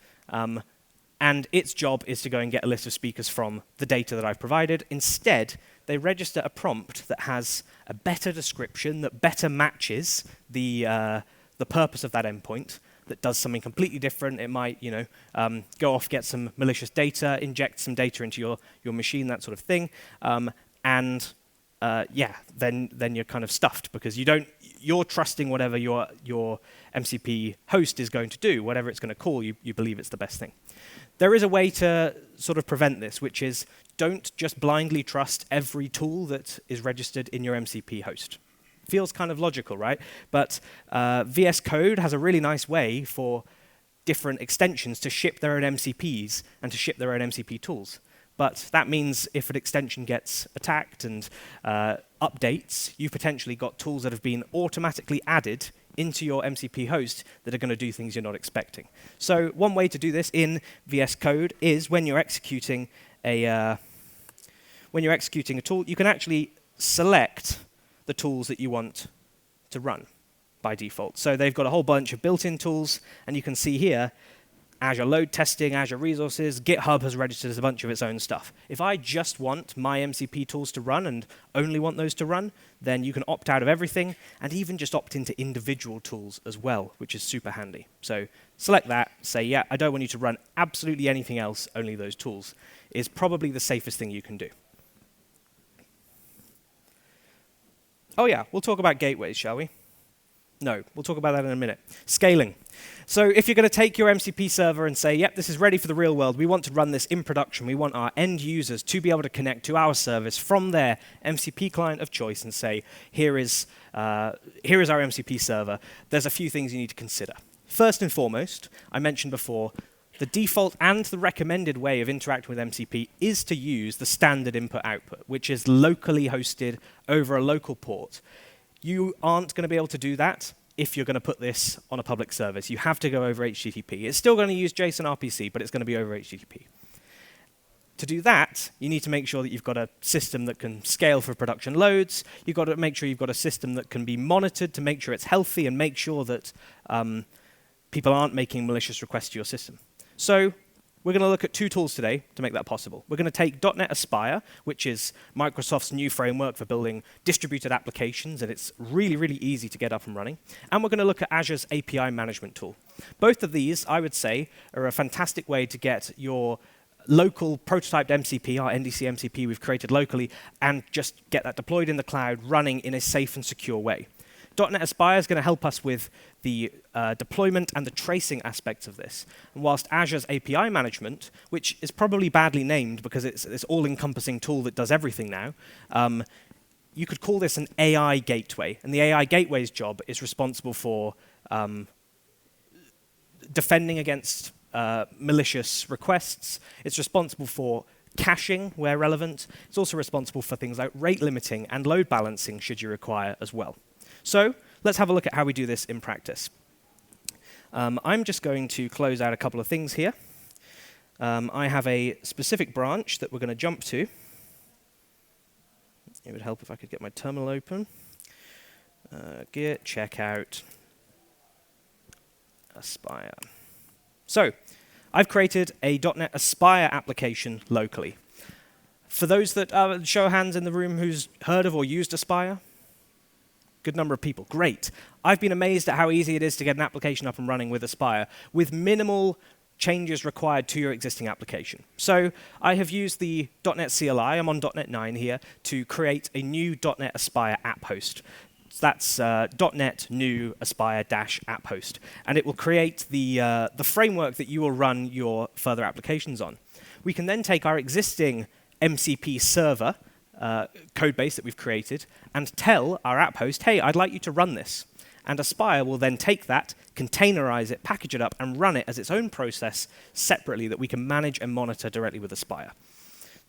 and its job is to go and get a list of speakers from the data that I've provided. Instead, they register a prompt that has a better description that better matches the purpose of that endpoint, that does something completely different. It might, go off, get some malicious data, inject some data into your machine, that sort of thing, then you're kind of stuffed because you're trusting whatever your MCP host is going to do, whatever it's going to call, you believe it's the best thing. There is a way to sort of prevent this, which is don't just blindly trust every tool that is registered in your MCP host. Feels kind of logical, right? But VS Code has a really nice way for different extensions to ship their own MCPs and to ship their own MCP tools. But that means if an extension gets attacked and updates, you've potentially got tools that have been automatically added into your MCP host that are going to do things you're not expecting. So one way to do this in VS Code is when you're executing a tool, you can actually select the tools that you want to run by default. So they've got a whole bunch of built-in tools, and you can see here Azure Load Testing, Azure Resources, GitHub has registered as a bunch of its own stuff. If I just want my MCP tools to run and only want those to run, then you can opt out of everything and even just opt into individual tools as well, which is super handy. So select that, say, yeah, I don't want you to run absolutely anything else, only those tools, is probably the safest thing you can do. Oh yeah, we'll talk about gateways, shall we? No, we'll talk about that in a minute. Scaling. So if you're going to take your MCP server and say, yep, this is ready for the real world, we want to run this in production, we want our end users to be able to connect to our service from their MCP client of choice and say, here is our MCP server, there's a few things you need to consider. First and foremost, I mentioned before, the default and the recommended way of interacting with MCP is to use the standard input-output, which is locally hosted over a local port. You aren't going to be able to do that if you're going to put this on a public service. You have to go over HTTP. It's still going to use JSON RPC, but it's going to be over HTTP. To do that, you need to make sure that you've got a system that can scale for production loads. You've got to make sure you've got a system that can be monitored to make sure it's healthy and make sure that people aren't making malicious requests to your system. So we're going to look at two tools today to make that possible. We're going to take .NET Aspire, which is Microsoft's new framework for building distributed applications, and it's really, really easy to get up and running. And we're going to look at Azure's API management tool. Both of these, I would say, are a fantastic way to get your local prototyped MCP, our NDC MCP we've created locally, and just get that deployed in the cloud, running in a safe and secure way. .NET Aspire is going to help us with the deployment and the tracing aspects of this. And whilst Azure's API management, which is probably badly named because it's this all-encompassing tool that does everything now, you could call this an AI gateway. And the AI gateway's job is responsible for defending against malicious requests. It's responsible for caching where relevant. It's also responsible for things like rate limiting and load balancing should you require as well. So let's have a look at how we do this in practice. I'm just going to close out a couple of things here. I have a specific branch that we're going to jump to. It would help if I could get my terminal open. Git checkout Aspire. So I've created a .NET Aspire application locally. For those that show of hands in the room who's heard of or used Aspire, good number of people. Great. I've been amazed at how easy it is to get an application up and running with Aspire with minimal changes required to your existing application. So I have used the .NET CLI, I'm on .NET 9 here, to create a new .NET Aspire app host. So that's .NET new Aspire -app host. And it will create the framework that you will run your further applications on. We can then take our existing MCP server code base that we've created and tell our app host, hey, I'd like you to run this. And Aspire will then take that, containerize it, package it up, and run it as its own process separately that we can manage and monitor directly with Aspire.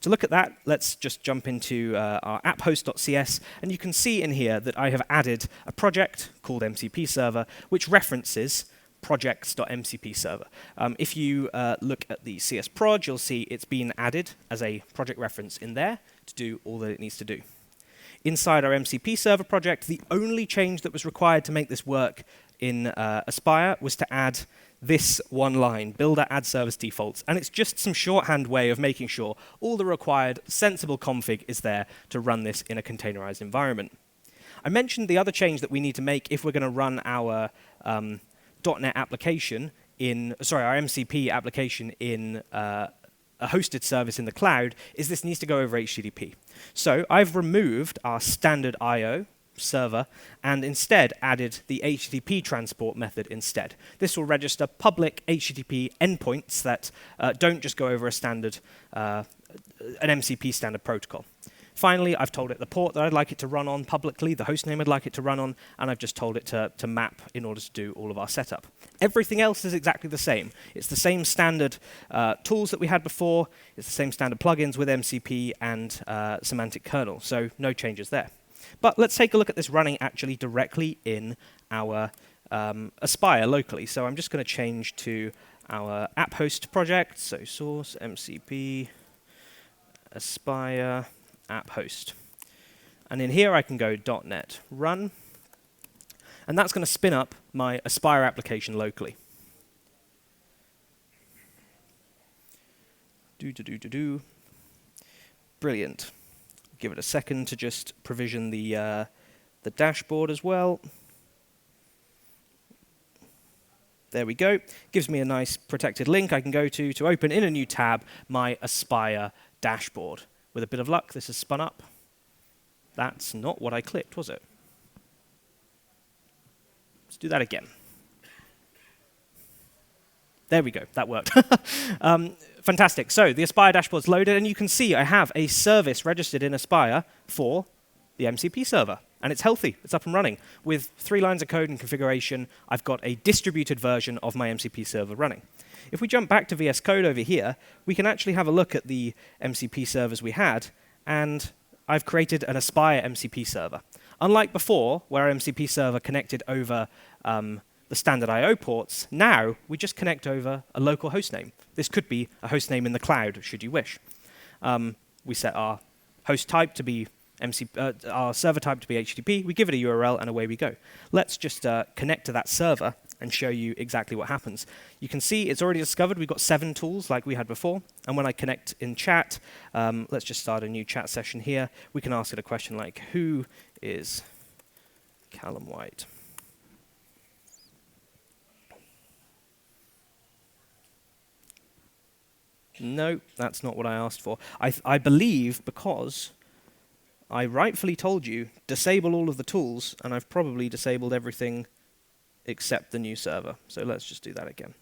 To look at that, let's just jump into our apphost.cs, and you can see in here that I have added a project called MCP server, which references projects.mcp server. If you look at the CS proj, you'll see it's been added as a project reference in there to do all that it needs to do. Inside our MCP server project, the only change that was required to make this work in Aspire was to add this one line, builder add service defaults, and it's just some shorthand way of making sure all the required sensible config is there to run this in a containerized environment. I mentioned the other change that we need to make if we're going to run our .NET application in, our MCP application in a hosted service in the cloud, is this needs to go over HTTP. So I've removed our standard I/O server and instead added the HTTP transport method instead. This will register public HTTP endpoints that don't just go over a standard, an MCP standard protocol. Finally, I've told it the port that I'd like it to run on publicly, the hostname I'd like it to run on, and I've just told it to map in order to do all of our setup. Everything else is exactly the same. It's the same standard tools that we had before. It's the same standard plugins with MCP and Semantic Kernel, so no changes there. But let's take a look at this running actually directly in our Aspire locally. So I'm just going to change to our app host project, so source MCP Aspire app host. And in here I can go .NET run, and that's going to spin up my Aspire application locally. Brilliant. Give it a second to just provision the dashboard as well. There we go. Gives me a nice protected link I can go to open in a new tab my Aspire dashboard. With a bit of luck, this is spun up. That's not what I clicked, was it? Let's do that again. There we go, that worked. Fantastic. So the Aspire dashboard's loaded, and you can see I have a service registered in Aspire for the MCP server. And it's healthy, it's up and running. With 3 lines of code and configuration, I've got a distributed version of my MCP server running. If we jump back to VS Code over here, we can actually have a look at the MCP servers we had, and I've created an Aspire MCP server. Unlike before, where our MCP server connected over the standard I/O ports, now we just connect over a local hostname. This could be a hostname in the cloud, should you wish. We set our host type to be our server type to be HTTP. We give it a URL, and away we go. Let's just connect to that server and show you exactly what happens. You can see it's already discovered we've got 7 tools like we had before. And when I connect in chat, let's just start a new chat session here. We can ask it a question like, who is Callum Whyte? No, that's not what I asked for. I believe because I rightfully told you, disable all of the tools, and I've probably disabled everything except the new server. So let's just do that again.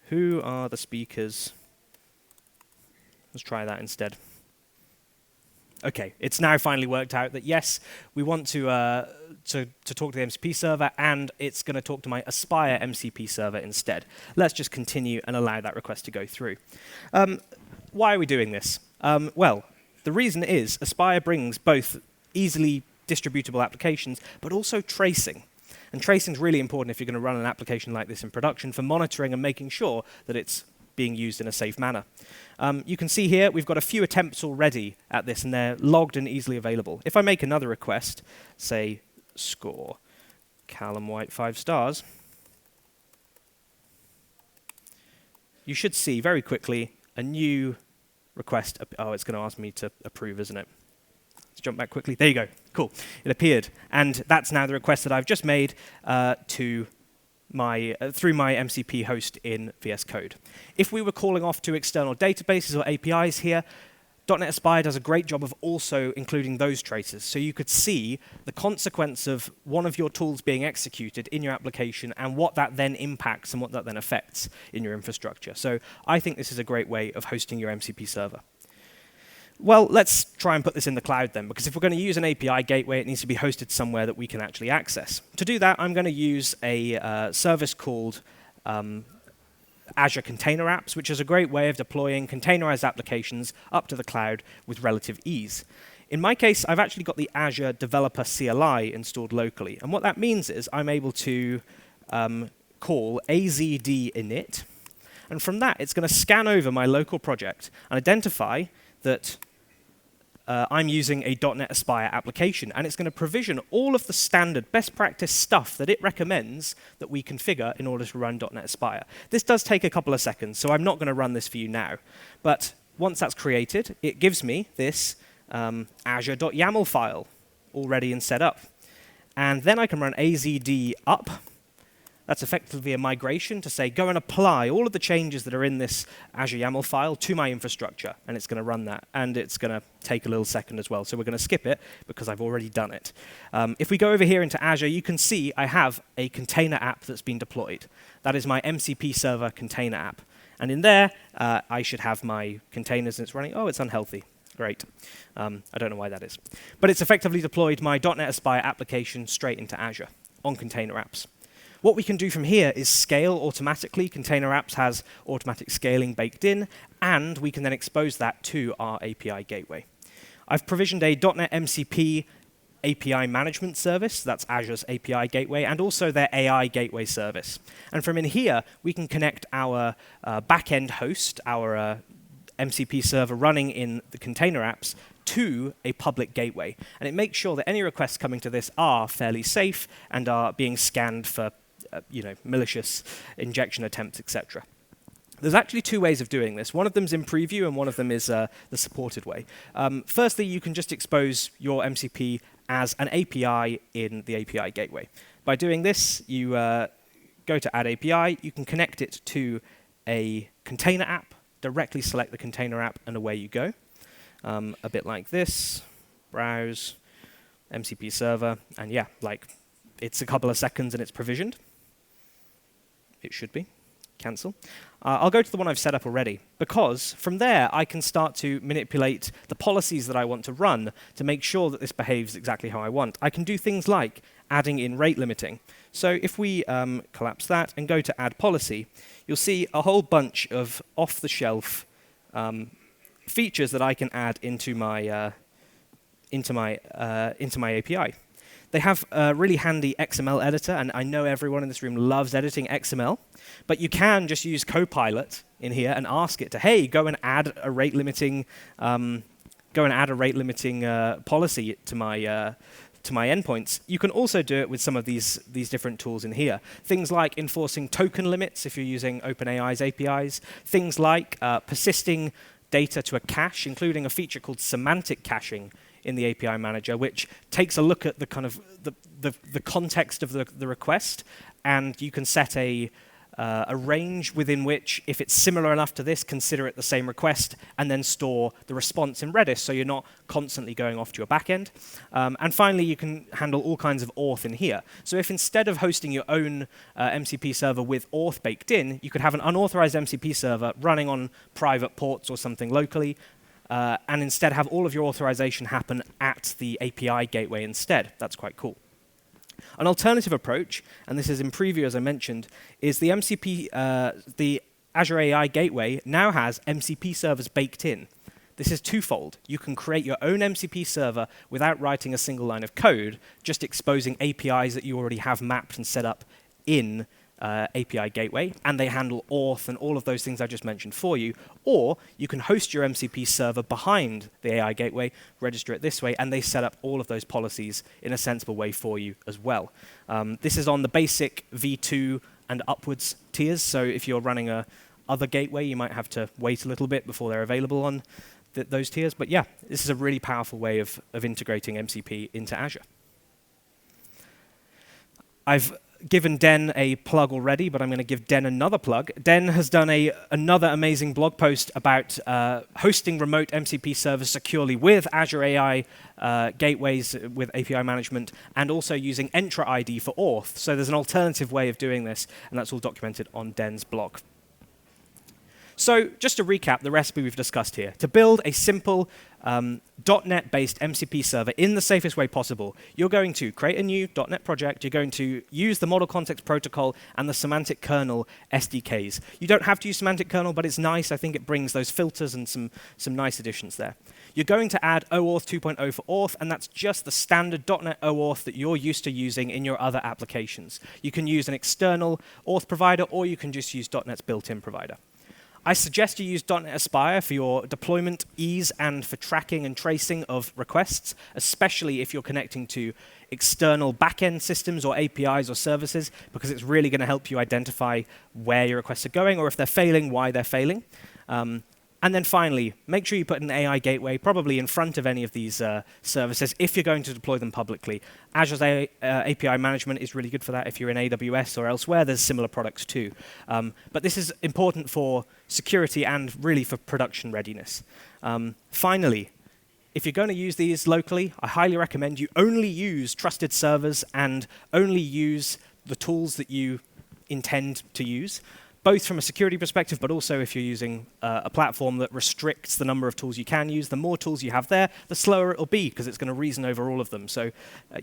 Who are the speakers? Let's try that instead. Okay, it's now finally worked out that yes, we want to talk to the MCP server, and it's going to talk to my Aspire MCP server instead. Let's just continue and allow that request to go through. Why are we doing this? Well, the reason is Aspire brings both easily distributable applications, but also tracing. And tracing is really important if you're going to run an application like this in production for monitoring and making sure that it's being used in a safe manner. You can see here we've got a few attempts already at this, and they're logged and easily available. If I make another request, say score Callum Whyte 5 stars, you should see very quickly a new request. Oh, it's going to ask me to approve, isn't it? Let's jump back quickly. There you go. Cool. It appeared. And that's now the request that I've just made to through my MCP host in VS Code. If we were calling off to external databases or APIs here, .NET Aspire does a great job of also including those traces. So you could see the consequence of one of your tools being executed in your application and what that then impacts and what that then affects in your infrastructure. So I think this is a great way of hosting your MCP server. Well, let's try and put this in the cloud then, because if we're going to use an API gateway, it needs to be hosted somewhere that we can actually access. To do that, I'm going to use a service called Azure Container Apps, which is a great way of deploying containerized applications up to the cloud with relative ease. In my case, I've actually got the Azure Developer CLI installed locally. And what that means is I'm able to call AZD init. And from that, it's going to scan over my local project and identify that I'm using a .NET Aspire application, and it's going to provision all of the standard best practice stuff that it recommends that we configure in order to run .NET Aspire. This does take a couple of seconds, so I'm not going to run this for you now. But once that's created, it gives me this azure.yaml file already and set up. And then I can run azd up. That's effectively a migration to say, go and apply all of the changes that are in this Azure YAML file to my infrastructure, and it's going to run that. And it's going to take a little second as well, so we're going to skip it because I've already done it. If we go over here into Azure, you can see I have a container app that's been deployed. That is my MCP server container app. And in there, I should have my containers, and it's running. Oh, it's unhealthy. Great. I don't know why that is. But it's effectively deployed my .NET Aspire application straight into Azure on container apps. What we can do from here is scale automatically. Container Apps has automatic scaling baked in, and we can then expose that to our API gateway. I've provisioned a .NET MCP API management service, that's Azure's API gateway, and also their AI gateway service. And from in here, we can connect our backend host, our MCP server running in the container apps, to a public gateway. And it makes sure that any requests coming to this are fairly safe and are being scanned for malicious injection attempts, etc. There's actually two ways of doing this. One of them is in preview, and one of them is the supported way. Firstly, you can just expose your MCP as an API in the API gateway. By doing this, you go to Add API. You can connect it to a container app, directly select the container app, and away you go. A bit like this. Browse, MCP server, and yeah, it's a couple of seconds and it's provisioned. It should be. Cancel. I'll go to the one I've set up already, because from there I can start to manipulate the policies that I want to run to make sure that this behaves exactly how I want. I can do things like adding in rate limiting. So if we collapse that and go to add policy, you'll see a whole bunch of off-the-shelf features that I can add into my API. They have a really handy XML editor, and I know everyone in this room loves editing XML, but you can just use Copilot in here and ask it to, hey, go and add a rate limiting, policy to my endpoints. You can also do it with some of these different tools in here. Things like enforcing token limits if you're using OpenAI's APIs. Things like persisting data to a cache, including a feature called semantic caching in the API manager, which takes a look at the kind of the context of the request, and you can set a range within which, if it's similar enough to this, consider it the same request, and then store the response in Redis, so you're not constantly going off to your backend. And finally, you can handle all kinds of auth in here. So if instead of hosting your own MCP server with auth baked in, you could have an unauthorized MCP server running on private ports or something locally, and instead have all of your authorization happen at the API gateway instead. That's quite cool. An alternative approach, and this is in preview as I mentioned, is the the Azure AI Gateway now has MCP servers baked in. This is twofold. You can create your own MCP server without writing a single line of code, just exposing APIs that you already have mapped and set up in API Gateway, and they handle auth and all of those things I just mentioned for you. Or you can host your MCP server behind the AI Gateway, register it this way, and they set up all of those policies in a sensible way for you as well. This is on the basic V2 and upwards tiers, so if you're running a other gateway, you might have to wait a little bit before they're available on those tiers. But yeah, this is a really powerful way of integrating MCP into Azure. I've given Den a plug already, but I'm going to give Den another plug. Den has done another amazing blog post about hosting remote MCP servers securely with Azure AI gateways with API management, and also using Entra ID for auth. So there's an alternative way of doing this, and that's all documented on Den's blog. So just to recap the recipe we've discussed here, to build a simple .NET-based MCP server in the safest way possible, you're going to create a new .NET project, you're going to use the Model Context Protocol and the Semantic Kernel SDKs. You don't have to use Semantic Kernel, but it's nice. I think it brings those filters and some nice additions there. You're going to add OAuth 2.0 for auth, and that's just the standard .NET OAuth that you're used to using in your other applications. You can use an external auth provider, or you can just use .NET's built-in provider. I suggest you use .NET Aspire for your deployment ease and for tracking and tracing of requests, especially if you're connecting to external backend systems or APIs or services, because it's really going to help you identify where your requests are going, or if they're failing, why they're failing. And then finally, make sure you put an AI gateway probably in front of any of these services if you're going to deploy them publicly. Azure's API management is really good for that. If you're in AWS or elsewhere, there's similar products too. But this is important for security and really for production readiness. Finally, if you're going to use these locally, I highly recommend you only use trusted servers and only use the tools that you intend to use, both from a security perspective, but also if you're using a platform that restricts the number of tools you can use. The more tools you have there, the slower it'll be, because it's going to reason over all of them. So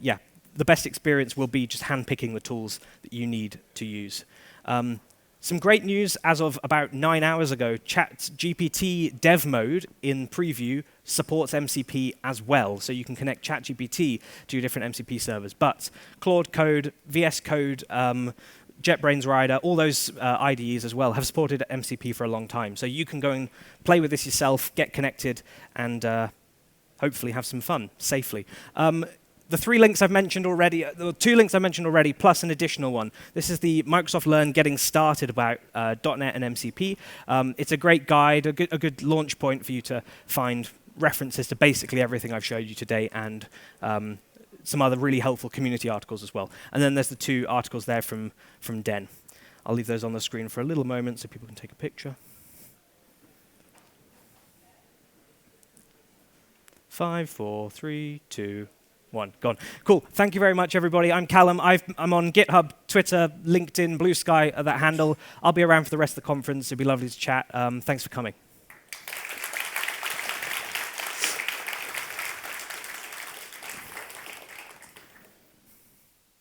yeah, the best experience will be just handpicking the tools that you need to use. Some great news as of about 9 hours ago, ChatGPT dev mode in preview supports MCP as well. So you can connect ChatGPT to your different MCP servers. But Claude Code, VS Code, JetBrains Rider, all those IDEs as well have supported MCP for a long time. So you can go and play with this yourself, get connected, and hopefully have some fun safely. The 3 links I've mentioned already, the 2 links I mentioned already, plus an additional one. This is the Microsoft Learn Getting Started about .NET and MCP. It's a great guide, a good launch point for you to find references to basically everything I've showed you today, and some other really helpful community articles as well. And then there's the 2 articles there from Den. I'll leave those on the screen for a little moment so people can take a picture. 5, 4, 3, 2, 1, gone. Cool. Thank you very much, everybody. I'm Callum. I'm on GitHub, Twitter, LinkedIn, Blue Sky, that handle. I'll be around for the rest of the conference. It'd be lovely to chat. Thanks for coming.